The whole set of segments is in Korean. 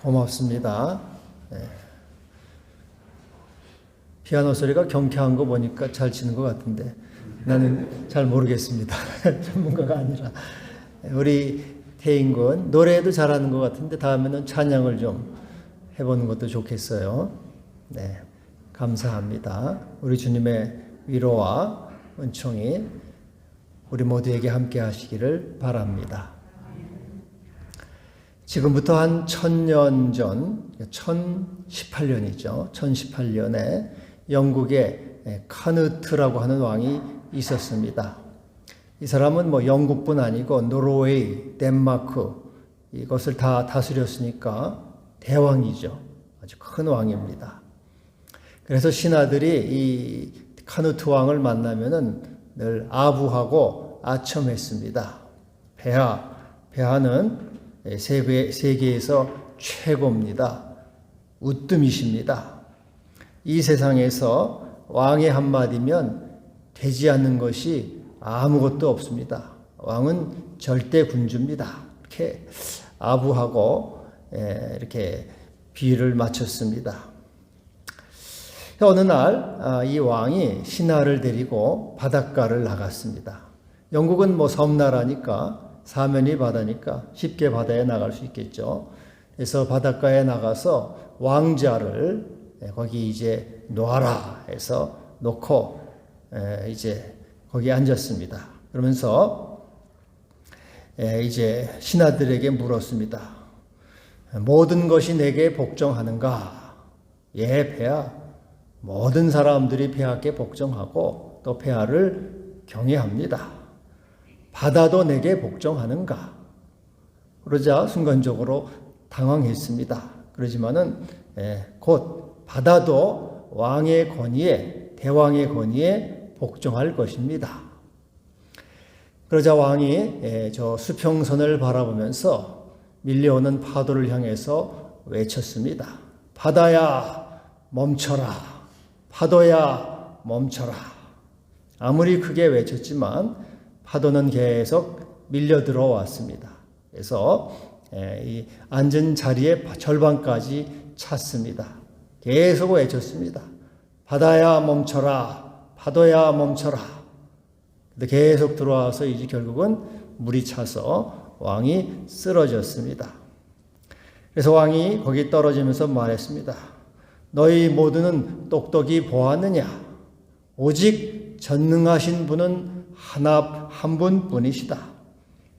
고맙습니다. 네. 피아노 소리가 경쾌한 거 보니까 잘 치는 것 같은데 나는 잘 모르겠습니다. 전문가가 아니라. 우리 태인군 노래도 잘하는 것 같은데 다음에는 찬양을 좀 해보는 것도 좋겠어요. 네, 감사합니다. 우리 주님의 위로와 은총이 우리 모두에게 함께 하시기를 바랍니다. 지금부터 한 1000년 전, 1018년이죠. 1018년에 영국에 카누트라고 하는 왕이 있었습니다. 이 사람은 영국뿐 아니고 노르웨이, 덴마크 이것을 다 다스렸으니까 대왕이죠. 아주 큰 왕입니다. 그래서 신하들이 이 카누트 왕을 만나면은 늘 아부하고 아첨했습니다. 폐하는 세계에서 최고입니다. 우뜸이십니다. 이 세상에서 왕의 한마디면 되지 않는 것이 아무것도 없습니다. 왕은 절대 군주입니다. 이렇게 아부하고 이렇게 비유를 맞췄습니다. 어느 날 이 왕이 신하를 데리고 바닷가를 나갔습니다. 영국은 섬나라니까 사면이 바다니까 쉽게 바다에 나갈 수 있겠죠. 그래서 바닷가에 나가서 왕자를 거기 이제 놓아라 해서 놓고 이제 거기 앉았습니다. 그러면서 이제 신하들에게 물었습니다. 모든 것이 내게 복종하는가? 예, 폐하. 모든 사람들이 폐하께 복종하고 또 폐하를 경외합니다. 바다도 내게 복종하는가? 그러자 순간적으로 당황했습니다. 그러지만은 곧 바다도 왕의 권위에, 대왕의 권위에 복종할 것입니다. 그러자 왕이 저 수평선을 바라보면서 밀려오는 파도를 향해서 외쳤습니다. 바다야 멈춰라. 파도야 멈춰라. 아무리 크게 외쳤지만 파도는 계속 밀려 들어왔습니다. 그래서 이 앉은 자리의 절반까지 찼습니다. 계속 외쳤습니다. 바다야 멈춰라. 파도야 멈춰라. 근데 계속 들어와서 이제 결국은 물이 차서 왕이 쓰러졌습니다. 그래서 왕이 거기 떨어지면서 말했습니다. 너희 모두는 똑똑히 보았느냐? 오직 전능하신 분은 한 분뿐이시다.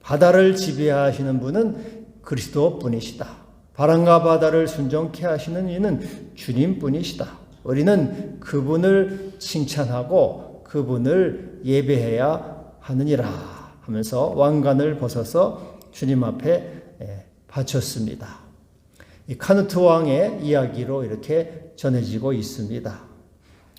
바다를 지배하시는 분은 그리스도뿐이시다. 바람과 바다를 순종케 하시는 이는 주님뿐이시다. 우리는 그분을 칭찬하고 그분을 예배해야 하느니라 하면서 왕관을 벗어서 주님 앞에 바쳤습니다. 이 카누트 왕의 이야기로 이렇게 전해지고 있습니다.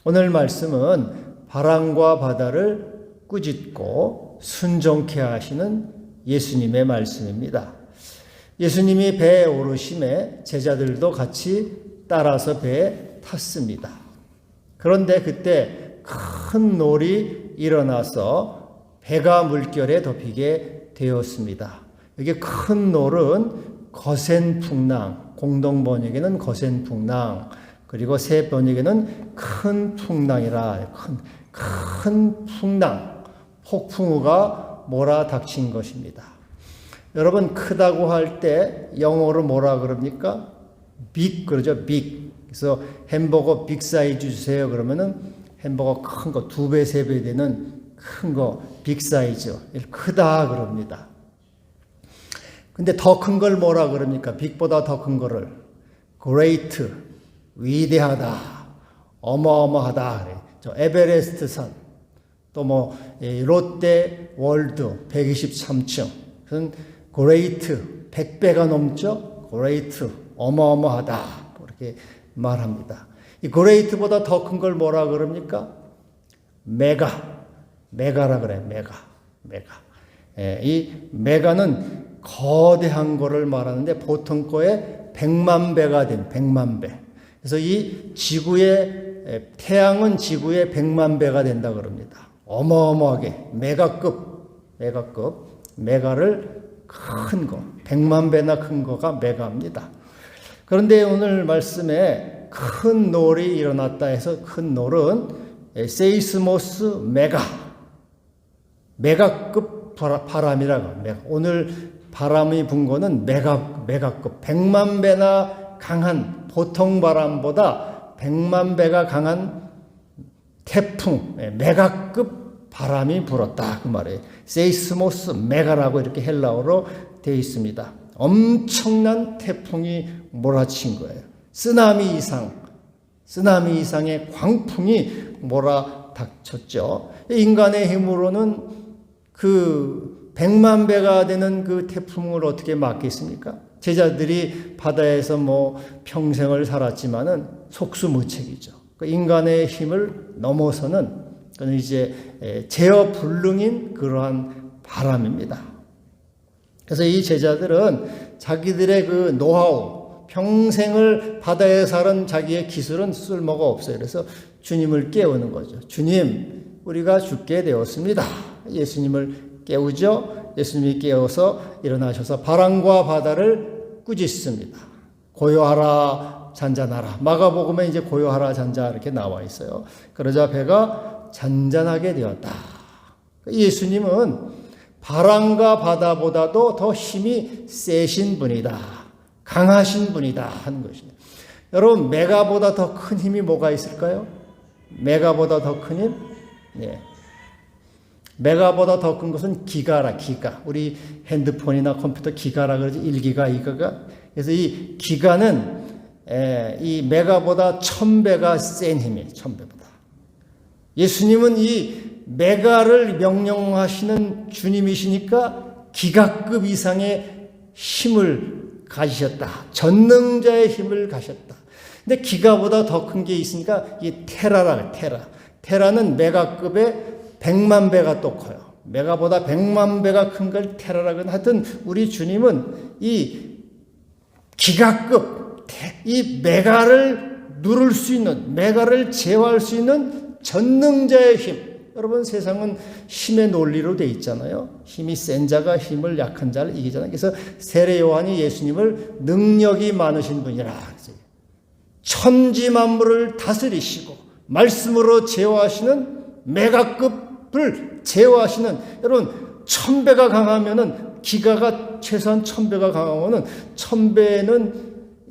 오늘 말씀은 바람과 바다를 꾸짖고 순종케 하시는 예수님의 말씀입니다. 예수님이 배에 오르심에 제자들도 같이 따라서 배에 탔습니다. 그런데 그때 큰 놀이 일어나서 배가 물결에 덮이게 되었습니다. 여기 큰 놀은 거센 풍랑, 공동 번역에는 거센 풍랑, 그리고 새 번역에는 큰 풍랑이라, 큰 풍랑, 폭풍우가 몰아닥친 것입니다. 여러분 크다고 할 때 영어로 뭐라 그럽니까? 빅 그러죠. 빅. 그래서 햄버거 빅 사이즈 주세요. 그러면은 햄버거 큰 거 2배, 3배 되는 큰 거 빅 사이즈. 크다 그럽니다. 근데 더 큰 걸 뭐라 그럽니까? 빅보다 더 큰 거를 great, 위대하다, 어마어마하다. 저 에베레스트 산, 또 롯데 월드 123층. 그건 great 100배가 넘죠. great 어마어마하다. 이렇게 말합니다. 이 great보다 더 큰 걸 뭐라 그럽니까? 메가라 그래. 메가. 이 메가는 거대한 거를 말하는데 보통 거에 100만 배가 된 100만 배. 그래서 이 지구의 태양은 지구의 100만 배가 된다 그럽니다. 어마어마하게 메가급 메가를 큰 거 100만 배나 큰 거가 메가입니다. 그런데 오늘 말씀에 큰 놀이 일어났다 해서 큰 놀은 세이스모스 메가급 바람이라고. 오늘 바람이 분 거는 메가급 100만 배나 강한 보통 바람보다 100만 배가 강한 태풍 메가급 바람이 불었다 그 말이에요. 세이스모스 메가라고 이렇게 헬라어로 되어 있습니다. 엄청난 태풍이 몰아친 거예요. 쓰나미 이상의 광풍이 몰아닥쳤죠. 인간의 힘으로는 그 100만 배가 되는 그 태풍을 어떻게 막겠습니까? 제자들이 바다에서 뭐 평생을 살았지만은 속수무책이죠. 그 인간의 힘을 넘어서는 그건 이제 제어 불능인 그러한 바람입니다. 그래서 이 제자들은 자기들의 그 노하우, 평생을 바다에 사는 자기의 기술은 쓸모가 없어요. 그래서 주님을 깨우는 거죠. 주님, 우리가 죽게 되었습니다. 예수님을 깨우죠. 예수님이 깨워서 일어나셔서 바람과 바다를 꾸짖습니다. 고요하라, 잔잔하라. 마가복음에 이제 고요하라, 잔자 이렇게 나와 있어요. 그러자 배가 잔잔하게 되었다. 예수님은 바람과 바다보다도 더 힘이 세신 분이다. 강하신 분이다 하는 것입니다. 여러분, 메가보다 더 큰 힘이 뭐가 있을까요? 메가보다 더 큰 힘? 네. 메가보다 더 큰 것은 기가라, 기가. 우리 핸드폰이나 컴퓨터 기가라 그러지, 1기가, 2기가. 그래서 이 기가는 이 메가보다 1000배가 센 힘이에요, 1000배보다. 예수님은 이 메가를 명령하시는 주님이시니까 기가급 이상의 힘을 가지셨다. 전능자의 힘을 가셨다. 근데 기가보다 더 큰 게 있으니까 이 테라라, 테라는 메가급의 100만 배가 또 커요. 메가보다 100만 배가 큰 걸 테라라고. 하여튼 우리 주님은 이 기가급, 이 메가를 누를 수 있는, 메가를 제어할 수 있는 전능자의 힘. 여러분, 세상은 힘의 논리로 돼 있잖아요. 힘이 센 자가 힘을 약한 자를 이기잖아요. 그래서 세례 요한이 예수님을 능력이 많으신 분이라. 천지 만물을 다스리시고 말씀으로 제어하시는 메가급을 제어하시는, 여러분 1000배가 강하면은, 기가가 최소한 1000배가 강하면은 1000배는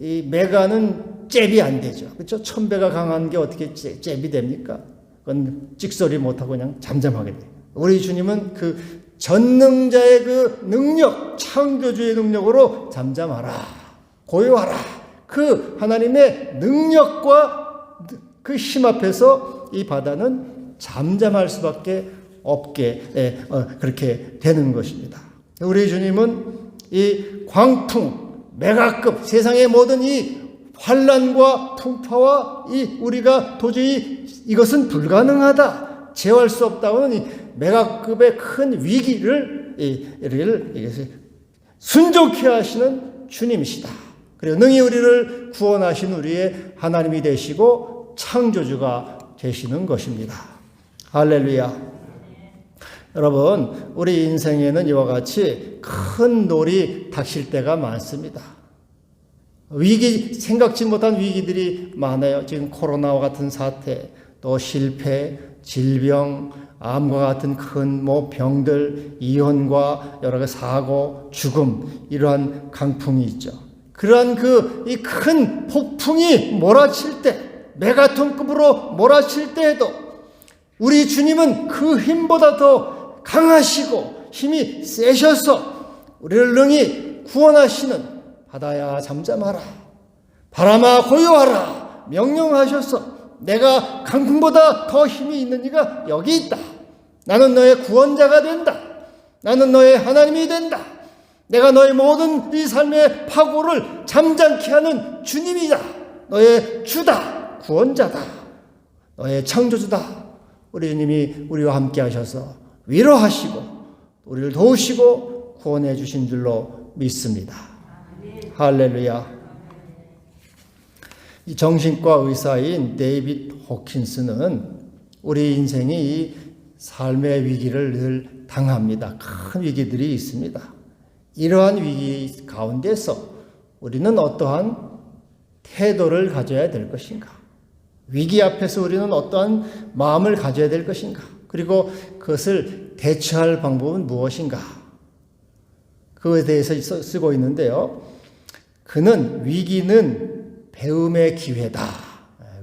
이 메가는 잽이 안 되죠. 그렇죠? 1000배가 강한 게 어떻게 잽이 됩니까? 그건 찍소리 못하고 그냥 잠잠하게 돼요. 우리 주님은 그 전능자의 그 능력, 창조주의 능력으로 잠잠하라, 고요하라. 그 하나님의 능력과 그 힘 앞에서 이 바다는 잠잠할 수밖에 없게 그렇게 되는 것입니다. 우리 주님은 이 광풍, 메가급, 세상의 모든 이 환란과 풍파와 이 우리가 도저히 이것은 불가능하다, 제어할 수 없다고는 이 메가급의 큰 위기를 순종케 하시는 주님이시다. 그리고 능히 우리를 구원하신 우리의 하나님이 되시고 창조주가 되시는 것입니다. 할렐루야. 여러분, 우리 인생에는 이와 같이 큰 놀이 닥칠 때가 많습니다. 위기, 생각지 못한 위기들이 많아요. 지금 코로나와 같은 사태, 또 실패, 질병, 암과 같은 큰 병들, 이혼과 여러 가지 사고, 죽음, 이러한 강풍이 있죠. 그러한 이 큰 폭풍이 몰아칠 때, 메가톤급으로 몰아칠 때에도 우리 주님은 그 힘보다 더 강하시고 힘이 세셔서 우리를 능히 구원하시는, 바다야 잠잠하라, 바람아 고요하라 명령하셔서 내가 강풍보다 더 힘이 있는 이가 여기 있다. 나는 너의 구원자가 된다. 나는 너의 하나님이 된다. 내가 너의 모든 이 삶의 파고를 잠잠케 하는 주님이다. 너의 주다. 구원자다. 너의 창조주다. 우리 주님이 우리와 함께 하셔서 위로하시고 우리를 도우시고 구원해 주신 줄로 믿습니다. 할렐루야. 이 정신과 의사인 데이빗 호킨스는 우리 인생이 이 삶의 위기를 늘 당합니다. 큰 위기들이 있습니다. 이러한 위기 가운데서 우리는 어떠한 태도를 가져야 될 것인가? 위기 앞에서 우리는 어떠한 마음을 가져야 될 것인가? 그리고 그것을 대처할 방법은 무엇인가? 그것에 대해서 쓰고 있는데요. 그는 위기는 배움의 기회다.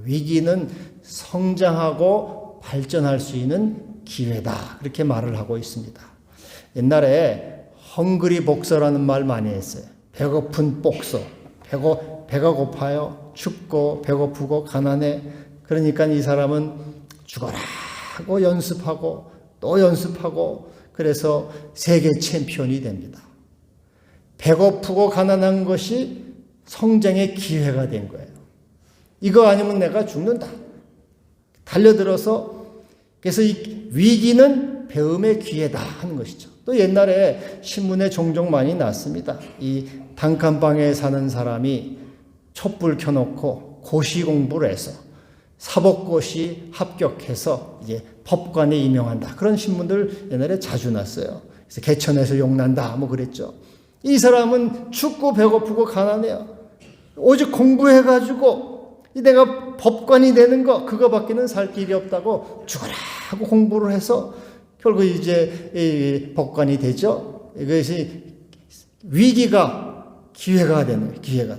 위기는 성장하고 발전할 수 있는 기회다. 그렇게 말을 하고 있습니다. 옛날에 헝그리 복서라는 말 많이 했어요. 배고픈 복서. 배가 고파요. 춥고 배고프고 가난해. 그러니까 이 사람은 죽어라 하고 연습하고 또 연습하고 그래서 세계 챔피언이 됩니다. 배고프고 가난한 것이 성장의 기회가 된 거예요. 이거 아니면 내가 죽는다. 달려들어서 그래서 이 위기는 배움의 기회다 하는 것이죠. 또 옛날에 신문에 종종 많이 났습니다. 이 단칸방에 사는 사람이 촛불 켜놓고 고시 공부를 해서 사법고시 합격해서 이제 법관에 임명한다. 그런 신문들 옛날에 자주 났어요. 그래서 개천에서 용난다 뭐 그랬죠. 이 사람은 춥고 배고프고 가난해요. 오직 공부해가지고 내가 법관이 되는 거 그거밖에는 살 길이 없다고 죽어라 하고 공부를 해서 결국 이제 법관이 되죠. 이것이 위기가 기회가 되는 거예요. 기회가.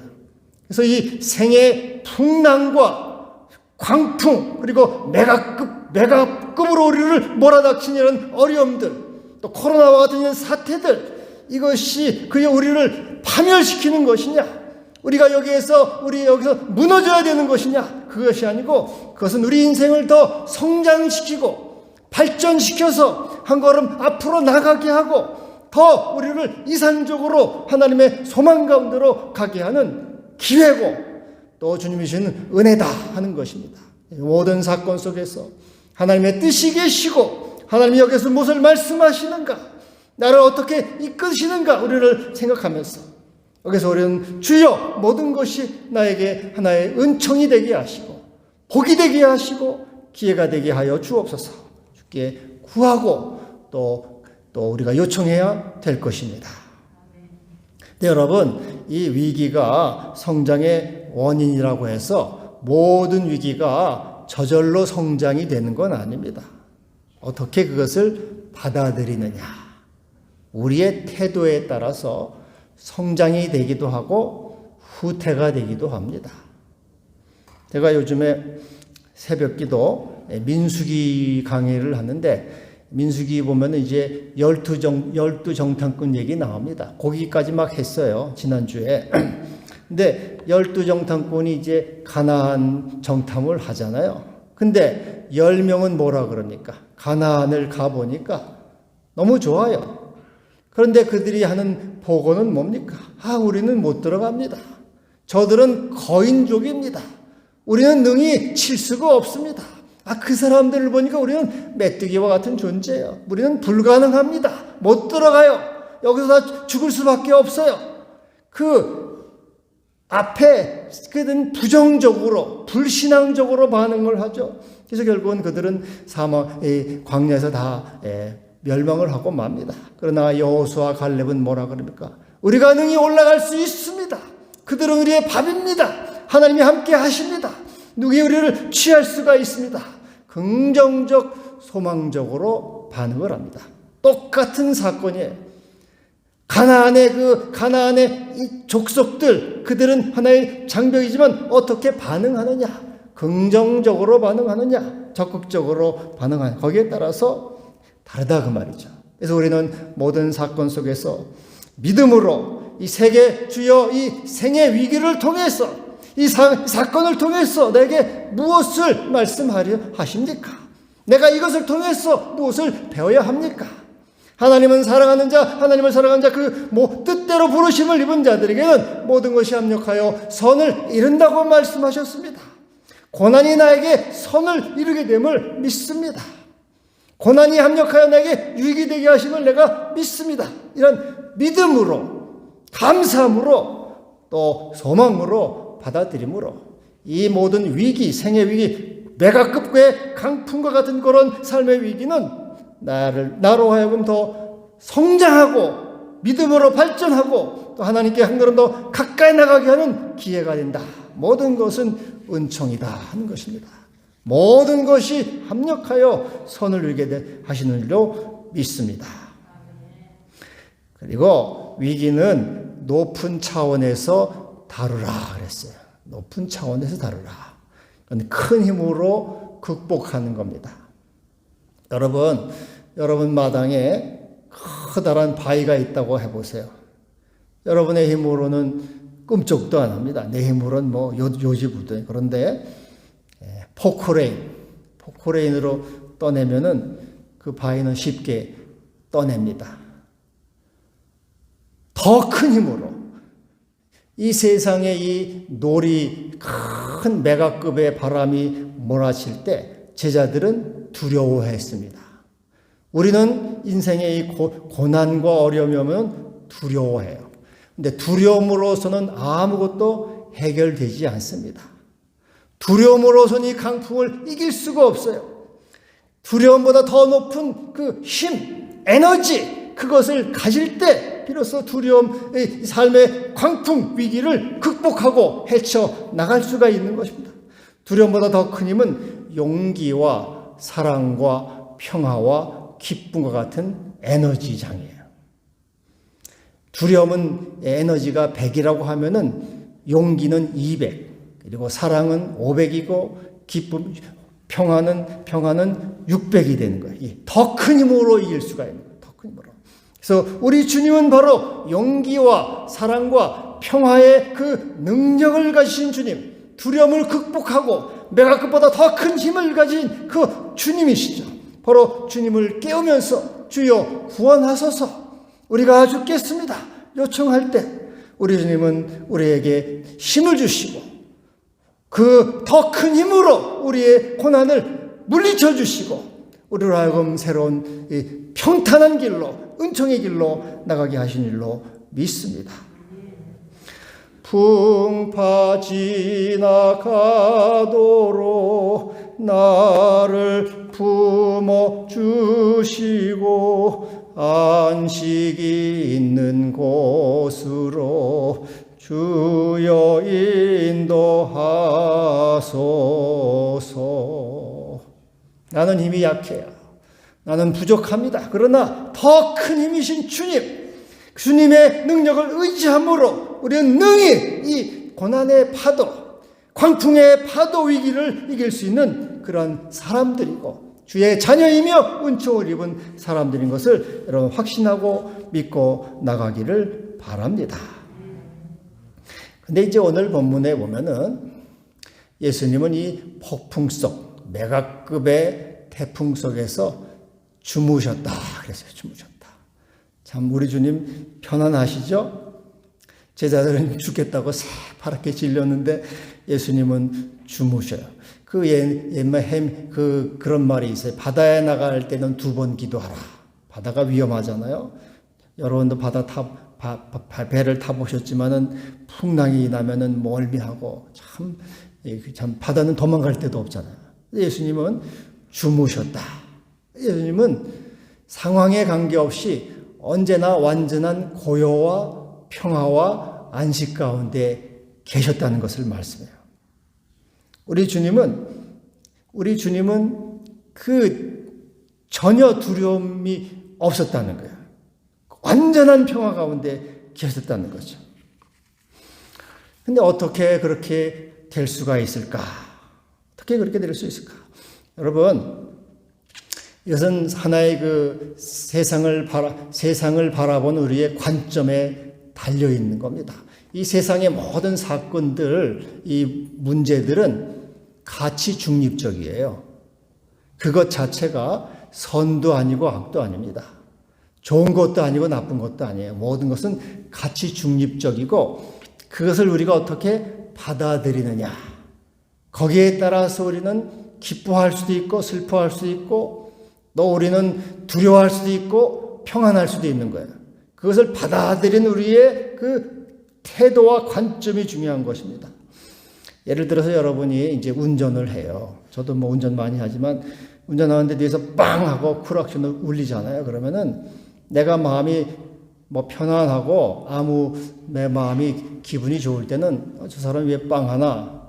그래서 이 생의 풍랑과 광풍 그리고 메가급으로 우리를 몰아닥친 이런 어려움들 또 코로나와 같은 이런 사태들 이것이 그냥 우리를 파멸시키는 것이냐? 우리 여기서 무너져야 되는 것이냐? 그것이 아니고 그것은 우리 인생을 더 성장시키고 발전시켜서 한 걸음 앞으로 나가게 하고 더 우리를 이상적으로 하나님의 소망 가운데로 가게 하는 기회고 또 주님이 주시는 은혜다 하는 것입니다. 모든 사건 속에서 하나님의 뜻이 계시고 하나님이 여기서 무엇을 말씀하시는가 나를 어떻게 이끄시는가 우리를 생각하면서 여기서 우리는 주여 모든 것이 나에게 하나의 은총이 되게 하시고 복이 되게 하시고 기회가 되게 하여 주옵소서. 주께 구하고 또 우리가 요청해야 될 것입니다. 네, 여러분 이 위기가 성장의 원인이라고 해서 모든 위기가 저절로 성장이 되는 건 아닙니다. 어떻게 그것을 받아들이느냐 우리의 태도에 따라서 성장이 되기도 하고 후퇴가 되기도 합니다. 제가 요즘에 새벽기도 민수기 강의를 하는데 민수기 보면은 이제 12정탐꾼 얘기 나옵니다. 거기까지 막 했어요. 지난주에. 근데 12정탐꾼이 이제 가나안 정탐을 하잖아요. 근데 10명은 뭐라 그럽니까? 가나안을 가보니까 너무 좋아요. 그런데 그들이 하는 보고는 뭡니까? 우리는 못 들어갑니다. 저들은 거인족입니다. 우리는 능히 칠 수가 없습니다. 그 사람들을 보니까 우리는 메뚜기와 같은 존재예요. 우리는 불가능합니다. 못 들어가요. 여기서 다 죽을 수밖에 없어요. 그 앞에 그들은 부정적으로 불신앙적으로 반응을 하죠. 그래서 결국은 그들은 광야에서 다 멸망을 하고 맙니다. 그러나 여호수아 갈렙은 뭐라 그럽니까? 우리가 능히 올라갈 수 있습니다. 그들은 우리의 밥입니다. 하나님이 함께 하십니다. 누구의 우리를 취할 수가 있습니다. 긍정적 소망적으로 반응을 합니다. 똑같은 사건이에요. 가나안의 이 족속들 그들은 하나의 장벽이지만 어떻게 반응하느냐? 긍정적으로 반응하느냐? 적극적으로 반응하느냐? 거기에 따라서 다르다 그 말이죠. 그래서 우리는 모든 사건 속에서 믿음으로 이 세계 주여 이 생의 위기를 통해서 이 사건을 통해서 내게 무엇을 말씀하려 하십니까? 내가 이것을 통해서 무엇을 배워야 합니까? 하나님은 사랑하는 자, 하나님을 사랑하는 자, 뜻대로 부르심을 입은 자들에게는 모든 것이 합력하여 선을 이룬다고 말씀하셨습니다. 고난이 나에게 선을 이루게 됨을 믿습니다. 고난이 합력하여 나에게 유익이 되게 하심을 내가 믿습니다. 이런 믿음으로, 감사함으로, 또 소망으로 받아들임으로 이 모든 위기, 생의 위기, 메가급의 강풍과 같은 그런 삶의 위기는 나로 하여금 더 성장하고 믿음으로 발전하고 또 하나님께 한 걸음 더 가까이 나가게 하는 기회가 된다. 모든 것은 은총이다 하는 것입니다. 모든 것이 합력하여 선을 이루게 하시는 줄로 믿습니다. 그리고 위기는 높은 차원에서 다루라 그랬어요. 높은 차원에서 다루라. 큰 힘으로 극복하는 겁니다. 여러분 마당에 커다란 바위가 있다고 해보세요. 여러분의 힘으로는 꿈쩍도 안 합니다. 내 힘으로는 요지부동. 그런데 포크레인으로 떠내면은 그 바위는 쉽게 떠냅니다. 더 큰 힘으로 이 세상에 이 큰 메가급의 바람이 몰아칠 때 제자들은 두려워했습니다. 우리는 인생의 이 고난과 어려움이 오면 두려워해요. 근데 두려움으로서는 아무것도 해결되지 않습니다. 두려움으로서는 이 강풍을 이길 수가 없어요. 두려움보다 더 높은 그 힘, 에너지, 그것을 가질 때 비로소 두려움의 삶의 광풍 위기를 극복하고 헤쳐 나갈 수가 있는 것입니다. 두려움보다 더 큰 힘은 용기와 사랑과 평화와 기쁨과 같은 에너지장이에요. 두려움은 에너지가 100이라고 하면은 용기는 200, 그리고 사랑은 500이고 평화는 600이 되는 거예요. 더 큰 힘으로 이길 수가 있는 거예요. 더 큰 힘으로. 그래서 우리 주님은 바로 용기와 사랑과 평화의 그 능력을 가지신 주님, 두려움을 극복하고 메가급보다 더 큰 힘을 가진 그 주님이시죠. 바로 주님을 깨우면서 주여 구원하소서, 우리가 죽겠습니다 요청할 때 우리 주님은 우리에게 힘을 주시고 그 더 큰 힘으로 우리의 고난을 물리쳐 주시고 우리로 하여금 새로운 평탄한 길로, 은총의 길로 나가게 하신 일로 믿습니다. 풍파 지나가도록 나를 품어 주시고 안식이 있는 곳으로 주여 인도하소서. 나는 힘이 약해요. 나는 부족합니다. 그러나 더 큰 힘이신 주님의 능력을 의지함으로 우리는 능히 이 고난의 파도, 광풍의 파도 위기를 이길 수 있는 그런 사람들이고 주의 자녀이며 은총을 입은 사람들인 것을 여러분 확신하고 믿고 나가기를 바랍니다. 근데 이제 오늘 본문에 보면은 예수님은 이 폭풍 속, 메가급의 태풍 속에서 주무셨다 그랬어요. 주무셨다. 참 우리 주님 편안하시죠? 제자들은 죽겠다고 새파랗게 질렸는데 예수님은 주무셔요. 그런 말이 있어요. 바다에 나갈 때는 2번 기도하라. 바다가 위험하잖아요. 여러분도 배를 타보셨지만은 풍랑이 나면은 멀미하고 참 바다는 도망갈 데도 없잖아요. 예수님은 주무셨다. 예수님은 상황에 관계없이 언제나 완전한 고요와 평화와 안식 가운데 계셨다는 것을 말씀해요. 우리 주님은 전혀 두려움이 없었다는 거예요. 완전한 평화 가운데 계셨다는 거죠. 근데 어떻게 그렇게 될 수가 있을까? 어떻게 그렇게 될 수 있을까? 여러분, 이것은 하나의 그 세상을 바라본 우리의 관점에 달려 있는 겁니다. 이 세상의 모든 사건들, 이 문제들은 가치 중립적이에요. 그것 자체가 선도 아니고 악도 아닙니다. 좋은 것도 아니고 나쁜 것도 아니에요. 모든 것은 가치 중립적이고 그것을 우리가 어떻게 받아들이느냐. 거기에 따라서 우리는 기뻐할 수도 있고 슬퍼할 수도 있고 또 우리는 두려워할 수도 있고 평안할 수도 있는 거예요. 그것을 받아들이는 우리의 그 태도와 관점이 중요한 것입니다. 예를 들어서 여러분이 이제 운전을 해요. 저도 뭐 운전 많이 하지만 운전하는데 뒤에서 빵 하고 쿨악션을 울리잖아요. 그러면은 내가 마음이 뭐 편안하고 아무 내 마음이 기분이 좋을 때는 저 사람 왜 빵 하나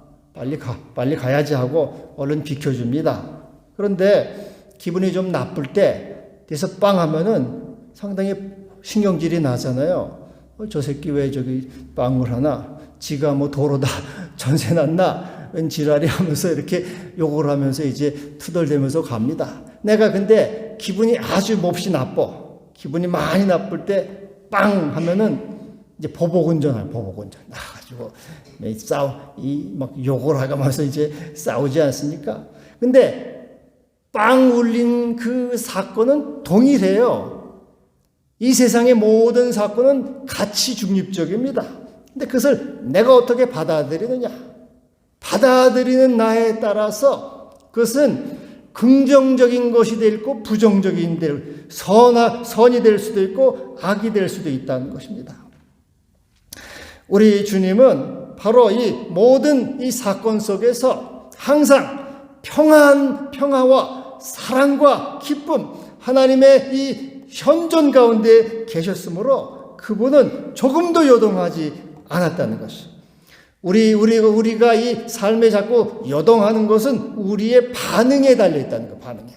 빨리 가야지 하고 얼른 비켜줍니다. 그런데 기분이 좀 나쁠 때 돼서 빵 하면은 상당히 신경질이 나잖아요. 저 새끼 왜 저기 빵을 하나? 지가 뭐 도로다 전세 났나? 웬 지랄이 하면서 이렇게 욕을 하면서 이제 투덜대면서 갑니다. 내가 근데 기분이 아주 몹시 나빠. 기분이 많이 나쁠 때 빵 하면은 이제 보복운전을 나가지고 막 욕을 하면서 이제 싸우지 않습니까? 근데 빵 울린 그 사건은 동일해요. 이 세상의 모든 사건은 가치 중립적입니다. 근데 그것을 내가 어떻게 받아들이느냐? 받아들이는 나에 따라서 그것은 긍정적인 것이 될 있고 부정적인 선이 될 수도 있고 악이 될 수도 있다는 것입니다. 우리 주님은 바로 이 모든 이 사건 속에서 항상 평화와 사랑과 기쁨, 하나님의 이 현존 가운데 계셨으므로 그분은 조금도 요동하지 않았다는 것이죠. 우리가 이 삶에 자꾸 요동하는 것은 우리의 반응에 달려있다는 거, 반응에.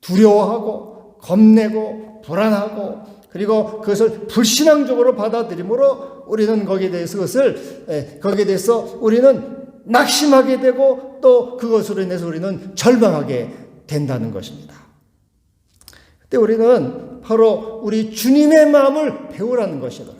두려워하고, 겁내고, 불안하고, 그리고 그것을 불신앙적으로 받아들이므로 우리는 거기에 대해서 우리는 낙심하게 되고 또 그것으로 인해서 우리는 절망하게 된다는 것입니다. 그때 우리는 바로 우리 주님의 마음을 배우라는 것이다.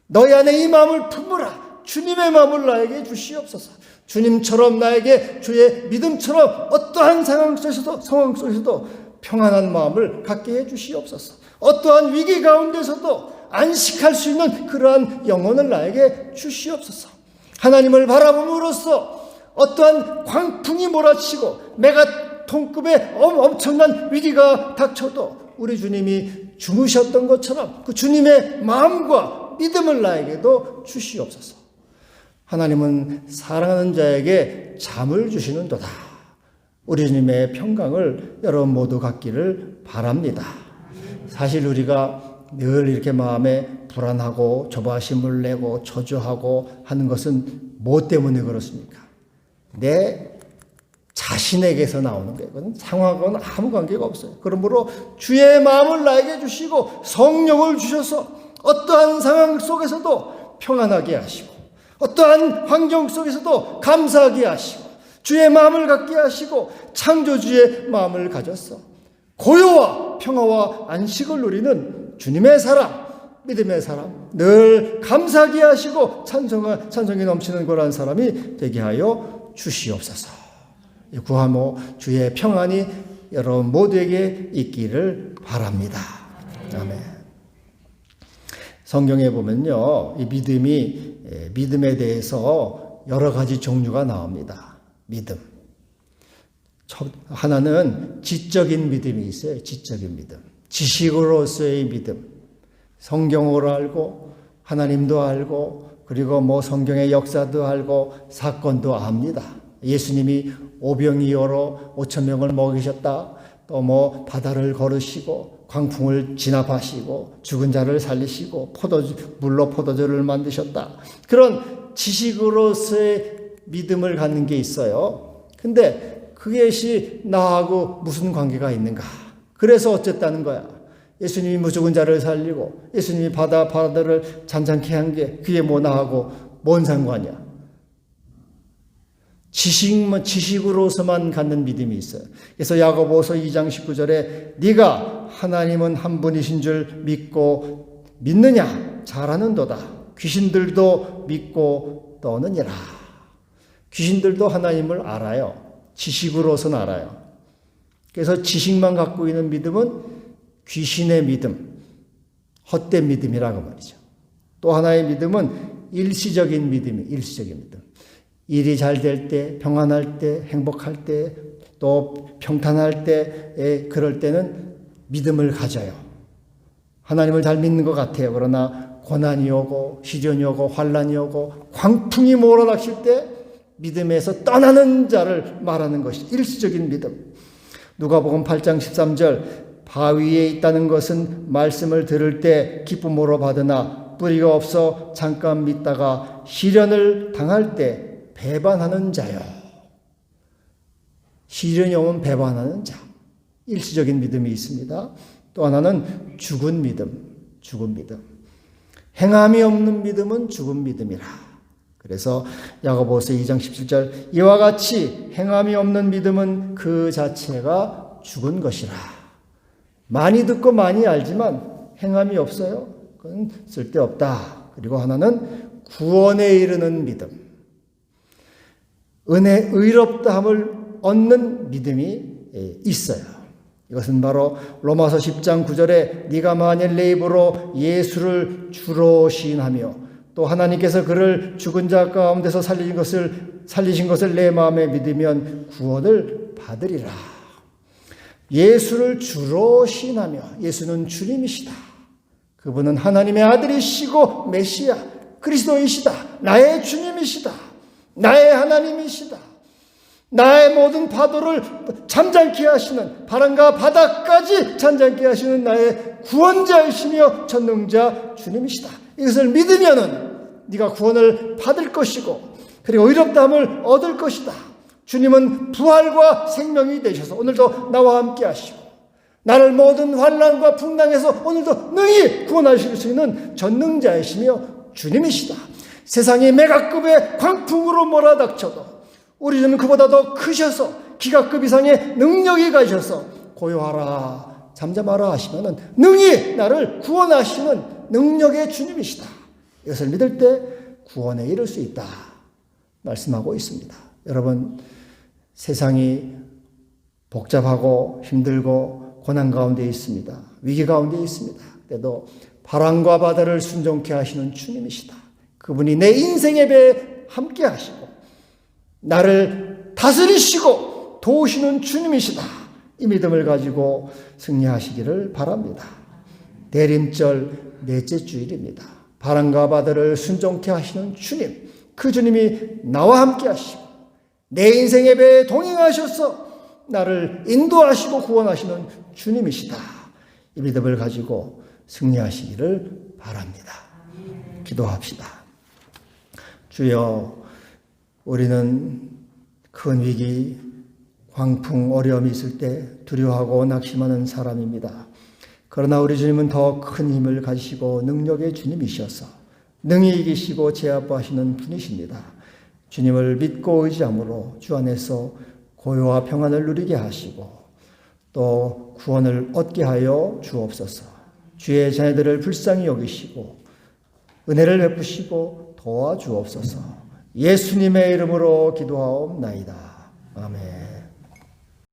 너희 안에 이 마음을 품으라. 주님의 마음을 나에게 주시옵소서. 주님처럼 나에게 주의 믿음처럼 어떠한 상황 속에서도 평안한 마음을 갖게 해 주시옵소서. 어떠한 위기 가운데서도 안식할 수 있는 그러한 영혼을 나에게 주시옵소서. 하나님을 바라봄으로써 어떠한 광풍이 몰아치고 메가톤급의 엄청난 위기가 닥쳐도 우리 주님이 주무셨던 것처럼 그 주님의 마음과 믿음을 나에게도 주시옵소서. 하나님은 사랑하는 자에게 잠을 주시는도다. 우리 주님의 평강을 여러분 모두 갖기를 바랍니다. 사실 우리가 늘 이렇게 마음에 불안하고 조바심을 내고 초조하고 하는 것은 뭐 때문에 그렇습니까? 내 자신에게서 나오는 거예요. 그건 상황과는 아무 관계가 없어요. 그러므로 주의 마음을 나에게 주시고 성령을 주셔서 어떠한 상황 속에서도 평안하게 하시고 어떠한 환경 속에서도 감사하게 하시고 주의 마음을 갖게 하시고 창조주의 마음을 가졌어 고요와 평화와 안식을 누리는 주님의 사람, 믿음의 사람, 늘 감사하게 하시고 찬송이 넘치는 그러한 사람이 되게 하여 주시옵소서. 구하모 주의 평안이 여러분 모두에게 있기를 바랍니다. 아멘. 성경에 보면요, 이 믿음에 대해서 여러 가지 종류가 나옵니다. 믿음. 하나는 지적인 믿음이 있어요. 지적인 믿음. 지식으로서의 믿음. 성경으로 알고 하나님도 알고 그리고 뭐 성경의 역사도 알고 사건도 압니다. 예수님이 오병이어로 5,000명을 먹이셨다. 또 뭐 바다를 걸으시고 광풍을 진압하시고 죽은 자를 살리시고 물로 포도주를 만드셨다. 그런 지식으로서의 믿음을 갖는 게 있어요. 근데 그것이 나하고 무슨 관계가 있는가? 그래서 어쨌다는 거야. 예수님이 죽은 자를 살리고 예수님이 바다를 잔잔케 한 게 그게 뭐 나하고 뭔 상관이야? 지식으로서만 갖는 믿음이 있어요. 그래서 야고보서 2장 19절에 네가 하나님은 한 분이신 줄 믿고 믿느냐? 잘하는도다. 귀신들도 믿고 떠느니라. 귀신들도 하나님을 알아요. 지식으로서는 알아요. 그래서 지식만 갖고 있는 믿음은 귀신의 믿음, 헛된 믿음이라고 말이죠. 또 하나의 믿음은 일시적인 믿음이에요. 일시적인 믿음. 일이 잘 될 때, 평안할 때, 행복할 때, 또 평탄할 때, 그럴 때는 믿음을 가져요. 하나님을 잘 믿는 것 같아요. 그러나 고난이 오고 시련이 오고 환란이 오고 광풍이 몰아닥칠 때 믿음에서 떠나는 자를 말하는 것이 일시적인 믿음. 누가복음 8장 13절 바위에 있다는 것은 말씀을 들을 때 기쁨으로 받으나 뿌리가 없어 잠깐 믿다가 시련을 당할 때 배반하는 자요. 시련이 오면 배반하는 자. 일시적인 믿음이 있습니다. 또 하나는 죽은 믿음. 행함이 없는 믿음은 죽은 믿음이라. 그래서 야고보서 2장 17절 이와 같이 행함이 없는 믿음은 그 자체가 죽은 것이라. 많이 듣고 많이 알지만 행함이 없어요. 그건 쓸데없다. 그리고 하나는 구원에 이르는 믿음. 은혜 의롭다함을 얻는 믿음이 있어요. 이것은 바로 로마서 10장 9절에 네가 만일 내 입으로 예수를 주로 시인하며 또 하나님께서 그를 죽은 자 가운데서 살리신 것을 내 마음에 믿으면 구원을 받으리라. 예수를 주로 시인하며 예수는 주님이시다. 그분은 하나님의 아들이시고 메시아 그리스도이시다. 나의 주님이시다. 나의 하나님이시다. 나의 모든 파도를 잠잠케 하시는 바람과 바다까지 잠잠케 하시는 나의 구원자이시며 전능자 주님이시다. 이것을 믿으면은 네가 구원을 받을 것이고 그리고 의롭다함을 얻을 것이다. 주님은 부활과 생명이 되셔서 오늘도 나와 함께 하시고 나를 모든 환난과 풍랑에서 오늘도 능히 구원하실 수 있는 전능자이시며 주님이시다. 세상이 메가급의 광풍으로 몰아닥쳐도 우리 주는 그보다 더 크셔서 기가급 이상의 능력이 가셔서 고요하라 잠잠하라 하시면은 능히 나를 구원하시는 능력의 주님이시다. 이것을 믿을 때 구원에 이를 수 있다 말씀하고 있습니다. 여러분 세상이 복잡하고 힘들고 고난 가운데 있습니다. 위기 가운데 있습니다. 그래도 바람과 바다를 순종케 하시는 주님이시다. 그분이 내 인생의 배에 함께 하시고 나를 다스리시고 도우시는 주님이시다. 이 믿음을 가지고 승리하시기를 바랍니다. 대림절 넷째 주일입니다. 바람과 바다를 순종케 하시는 주님, 그 주님이 나와 함께 하시고 내 인생의 배에 동행하셔서 나를 인도하시고 구원하시는 주님이시다. 이 믿음을 가지고 승리하시기를 바랍니다. 기도합시다. 주여, 우리는 큰 위기, 광풍, 어려움이 있을 때 두려워하고 낙심하는 사람입니다. 그러나 우리 주님은 더 큰 힘을 가지시고 능력의 주님이셔서 능히 이기시고 제압하시는 분이십니다. 주님을 믿고 의지함으로 주 안에서 고요와 평안을 누리게 하시고 또 구원을 얻게 하여 주옵소서. 주의 자녀들을 불쌍히 여기시고 은혜를 베푸시고 도와주옵소서. 예수님의 이름으로 기도하옵나이다. 아멘.